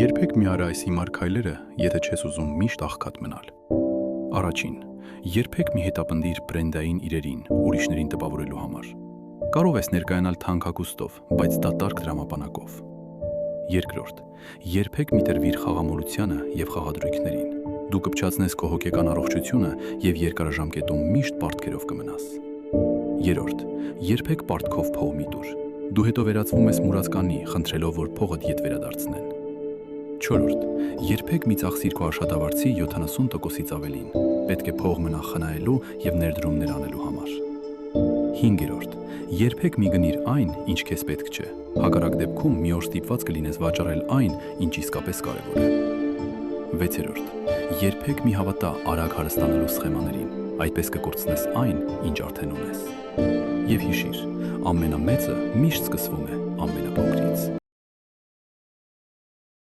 Երբեք մի արա այս հիմար քայլերը, եթե չես ուզում միշտ աղքատ մնալ։ Առաջին, երբեք մի հետապնդիր բրենդային իրերին, ուրիշներին տպավորելու համար։ Կարող ես ներկայանալ թանկ բայց դատարկ դրամապանակով։ Երկրորդ, երբեք մի տրվիր խաղամոլությանը եւ խաղադրույքներին։ Դու կպչացնես քո հոգեկան առողջությունը եւ երկարաժամկետում միշտ պարտքերով կմնաս։ Երրորդ, երբեք պարտքով փող մի տուր։ Դու հետո վերածվում ես մուրացկանի, խնդրելով, որ փողդ ետ վերադարձնեն։ Չորրորդ, երբեք մի ծախսիր քո աշխատավարձի 70%-ից ավելին։ Պետք է փող մնա խնայելու եւ ներդրումներ անելու համար։ Հինգերորդ, երբեք մի գնիր այն, ինչ քեզ պետք չէ։ Հակառակ դեպքում մի օր ստիպված կլինես վաճառել այն, ինչ իսկապես կարևոր է։ Վեցերորդ, երբեք մի հավատա արագ հարստանալու սխեմաներին, այդպես կկորցնես այն, ինչ արդեն ունես։ Եվ հիշիր, ամենամեծը միշտ սկսվում է ամենափոքրից։